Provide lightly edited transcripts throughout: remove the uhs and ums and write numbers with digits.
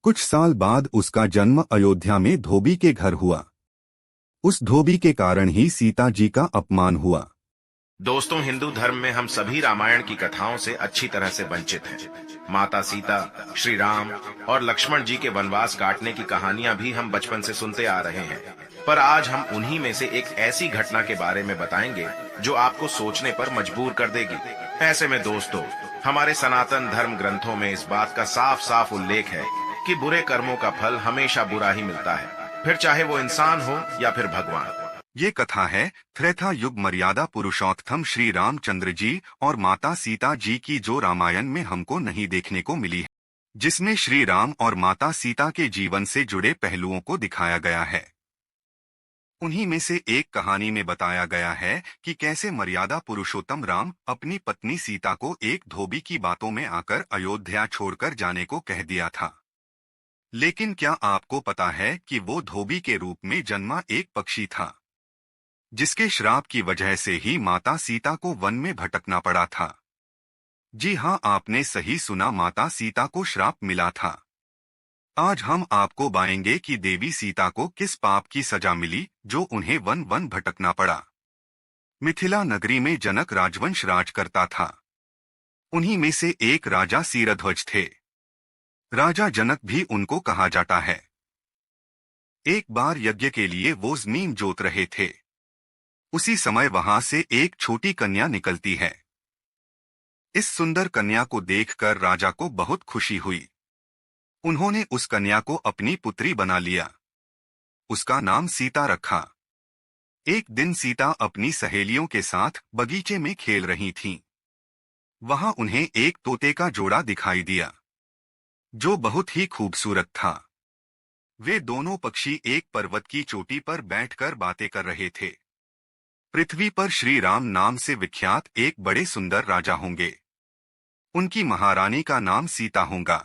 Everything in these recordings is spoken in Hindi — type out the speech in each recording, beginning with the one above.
कुछ साल बाद उसका जन्म अयोध्या में धोबी के घर हुआ। उस धोबी के कारण ही सीता जी का अपमान हुआ। दोस्तों, हिंदू धर्म में हम सभी रामायण की कथाओं से अच्छी तरह से वंचित हैं। माता सीता, श्री राम और लक्ष्मण जी के वनवास काटने की कहानियां भी हम बचपन से सुनते आ रहे हैं। पर आज हम उन्हीं में से एक ऐसी घटना के बारे में बताएंगे जो आपको सोचने पर मजबूर कर देगी। ऐसे में दोस्तों, हमारे सनातन धर्म ग्रंथों में इस बात का साफ साफ उल्लेख है कि बुरे कर्मों का फल हमेशा बुरा ही मिलता है, फिर चाहे वो इंसान हो या फिर भगवान। ये कथा है त्रेता युग मर्यादा पुरुषोत्तम श्री रामचंद्र जी और माता सीता जी की, जो रामायण में हमको नहीं देखने को मिली है, जिसमें श्री राम और माता सीता के जीवन से जुड़े पहलुओं को दिखाया गया है। उन्हीं में से एक कहानी में बताया गया है कि कैसे मर्यादा पुरुषोत्तम राम अपनी पत्नी सीता को एक धोबी की बातों में आकर अयोध्या छोड़कर जाने को कह दिया था। लेकिन क्या आपको पता है कि वो धोबी के रूप में जन्मा एक पक्षी था, जिसके श्राप की वजह से ही माता सीता को वन में भटकना पड़ा था। जी हाँ, आपने सही सुना, माता सीता को श्राप मिला था। आज हम आपको बताएंगे कि देवी सीता को किस पाप की सजा मिली जो उन्हें वन वन भटकना पड़ा। मिथिला नगरी में जनक राजवंश राज करता था। उन्हीं में से एक राजा सीरध्वज थे। राजा जनक भी उनको कहा जाता है। एक बार यज्ञ के लिए वो जमीन जोत रहे थे। उसी समय वहां से एक छोटी कन्या निकलती है। इस सुंदर कन्या को देखकर राजा को बहुत खुशी हुई। उन्होंने उस कन्या को अपनी पुत्री बना लिया। उसका नाम सीता रखा। एक दिन सीता अपनी सहेलियों के साथ बगीचे में खेल रही थीं। वहां उन्हें एक तोते का जोड़ा दिखाई दिया, जो बहुत ही खूबसूरत था। वे दोनों पक्षी एक पर्वत की चोटी पर बैठकर बातें कर रहे थे। पृथ्वी पर श्री राम नाम से विख्यात एक बड़े सुंदर राजा होंगे। उनकी महारानी का नाम सीता होगा।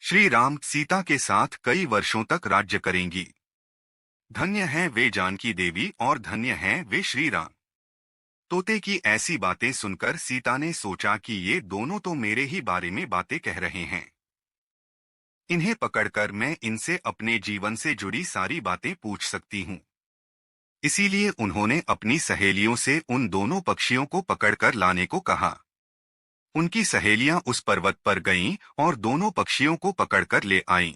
श्री राम सीता के साथ कई वर्षों तक राज्य करेंगी। धन्य हैं वे जानकी देवी और धन्य हैं वे श्री राम। तोते की ऐसी बातें सुनकर सीता ने सोचा कि ये दोनों तो मेरे ही बारे में बातें कह रहे हैं। इन्हें पकड़कर मैं इनसे अपने जीवन से जुड़ी सारी बातें पूछ सकती हूँ। इसीलिए उन्होंने अपनी सहेलियों से उन दोनों पक्षियों को पकड़कर लाने को कहा। उनकी सहेलियां उस पर्वत पर गईं और दोनों पक्षियों को पकड़कर ले आईं।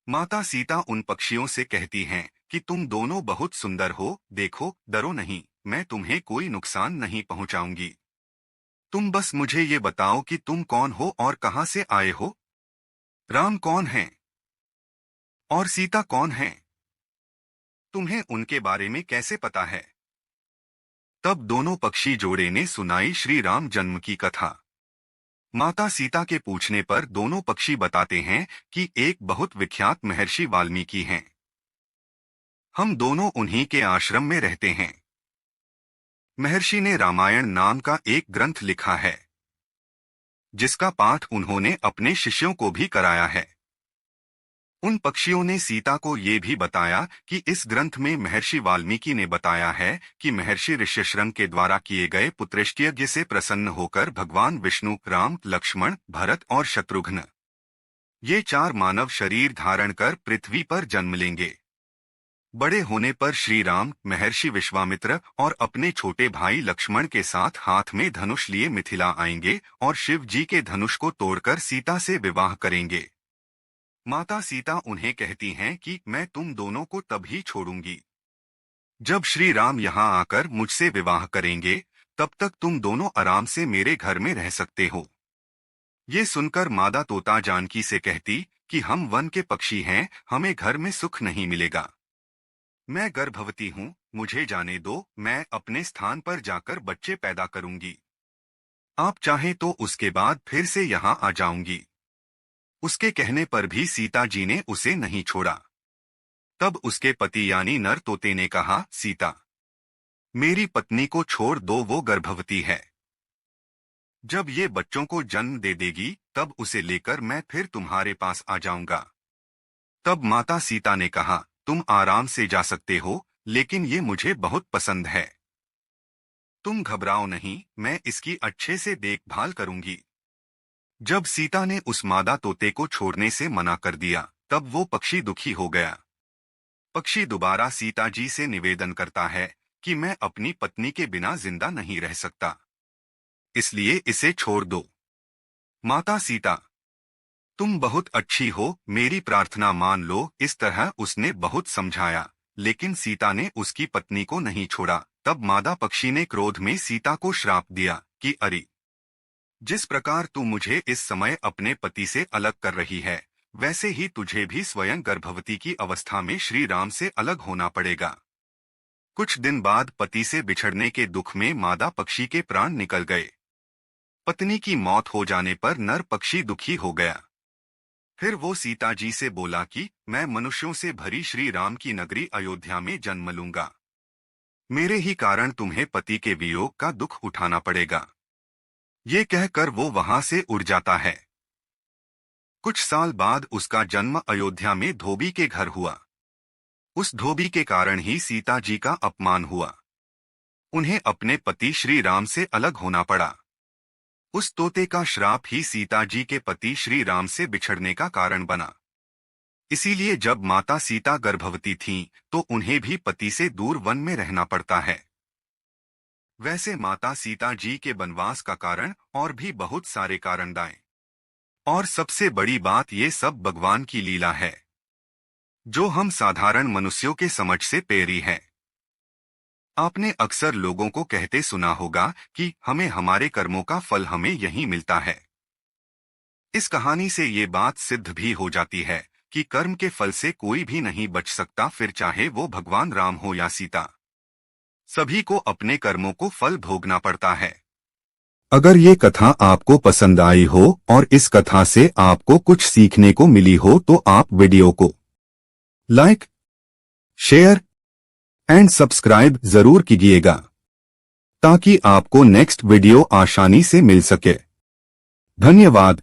माता सीता उन पक्षियों से कहती हैं कि तुम दोनों बहुत सुंदर हो, देखो, डरो नहीं, मैं तुम्हें कोई नुकसान नहीं पहुंचाऊंगी। तुम बस मुझे ये बताओ कि तुम कौन हो और कहां से आए हो। राम कौन है और सीता कौन है? तुम्हें उनके बारे में कैसे पता है? तब दोनों पक्षी जोड़े ने सुनाई श्री राम जन्म की कथा। माता सीता के पूछने पर दोनों पक्षी बताते हैं कि एक बहुत विख्यात महर्षि वाल्मीकि हैं। हम दोनों उन्हीं के आश्रम में रहते हैं। महर्षि ने रामायण नाम का एक ग्रंथ लिखा है, जिसका पाठ उन्होंने अपने शिष्यों को भी कराया है। उन पक्षियों ने सीता को ये भी बताया कि इस ग्रंथ में महर्षि वाल्मीकि ने बताया है कि महर्षि ऋष्यशृंग के द्वारा किए गए पुत्रष्टि यज्ञ से प्रसन्न होकर भगवान विष्णु, राम, लक्ष्मण, भरत और शत्रुघ्न, ये चार मानव शरीर धारण कर पृथ्वी पर जन्म लेंगे। बड़े होने पर श्री राम महर्षि विश्वामित्र और अपने छोटे भाई लक्ष्मण के साथ हाथ में धनुष लिए मिथिला आएंगे और शिव जी के धनुष को तोड़कर सीता से विवाह करेंगे। माता सीता उन्हें कहती हैं कि मैं तुम दोनों को तभी छोड़ूंगी जब श्री राम यहाँ आकर मुझसे विवाह करेंगे। तब तक तुम दोनों आराम से मेरे घर में रह सकते हो। ये सुनकर मादा तोता जानकी से कहती कि हम वन के पक्षी हैं, हमें घर में सुख नहीं मिलेगा। मैं गर्भवती हूँ, मुझे जाने दो, मैं अपने स्थान पर जाकर बच्चे पैदा करूंगी। आप चाहें तो उसके बाद फिर से यहाँ आ जाऊंगी। उसके कहने पर भी सीता जी ने उसे नहीं छोड़ा। तब उसके पति यानी नर तोते ने कहा, सीता, मेरी पत्नी को छोड़ दो, वो गर्भवती है। जब ये बच्चों को जन्म दे देगी तब उसे लेकर मैं फिर तुम्हारे पास आ जाऊंगा। तब माता सीता ने कहा, तुम आराम से जा सकते हो, लेकिन ये मुझे बहुत पसंद है। तुम घबराओ नहीं, मैं इसकी अच्छे से देखभाल करूंगी। जब सीता ने उस मादा तोते को छोड़ने से मना कर दिया, तब वो पक्षी दुखी हो गया। पक्षी दोबारा सीता जी से निवेदन करता है कि मैं अपनी पत्नी के बिना जिंदा नहीं रह सकता, इसलिए इसे छोड़ दो। माता सीता, तुम बहुत अच्छी हो, मेरी प्रार्थना मान लो। इस तरह उसने बहुत समझाया, लेकिन सीता ने उसकी पत्नी को नहीं छोड़ा। तब मादा पक्षी ने क्रोध में सीता को श्राप दिया कि अरे, जिस प्रकार तू मुझे इस समय अपने पति से अलग कर रही है, वैसे ही तुझे भी स्वयं गर्भवती की अवस्था में श्री राम से अलग होना पड़ेगा। कुछ दिन बाद पति से बिछड़ने के दुख में मादा पक्षी के प्राण निकल गए। पत्नी की मौत हो जाने पर नर पक्षी दुखी हो गया। फिर वो सीता जी से बोला कि मैं मनुष्यों से भरी श्री राम की नगरी अयोध्या में जन्म लूंगा। मेरे ही कारण तुम्हें पति के वियोग का दुख उठाना पड़ेगा। ये कहकर वो वहां से उड़ जाता है। कुछ साल बाद उसका जन्म अयोध्या में धोबी के घर हुआ। उस धोबी के कारण ही सीता जी का अपमान हुआ। उन्हें अपने पति श्री राम से अलग होना पड़ा। उस तोते का श्राप ही सीता जी के पति श्री राम से बिछड़ने का कारण बना। इसीलिए जब माता सीता गर्भवती थीं, तो उन्हें भी पति से दूर वन में रहना पड़ता है। वैसे माता सीता जी के वनवास का कारण और भी बहुत सारे कारण दाएं, और सबसे बड़ी बात ये सब भगवान की लीला है, जो हम साधारण मनुष्यों के समझ से पेरी है। आपने अक्सर लोगों को कहते सुना होगा कि हमें हमारे कर्मों का फल हमें यहीं मिलता है। इस कहानी से ये बात सिद्ध भी हो जाती है कि कर्म के फल से कोई भी नहीं बच सकता, फिर चाहे वो भगवान राम हो या सीता। सभी को अपने कर्मों को फल भोगना पड़ता है। अगर ये कथा आपको पसंद आई हो और इस कथा से आपको कुछ सीखने को मिली हो, तो आप वीडियो को लाइक, शेयर एंड सब्सक्राइब जरूर कीजिएगा, ताकि आपको नेक्स्ट वीडियो आसानी से मिल सके। धन्यवाद।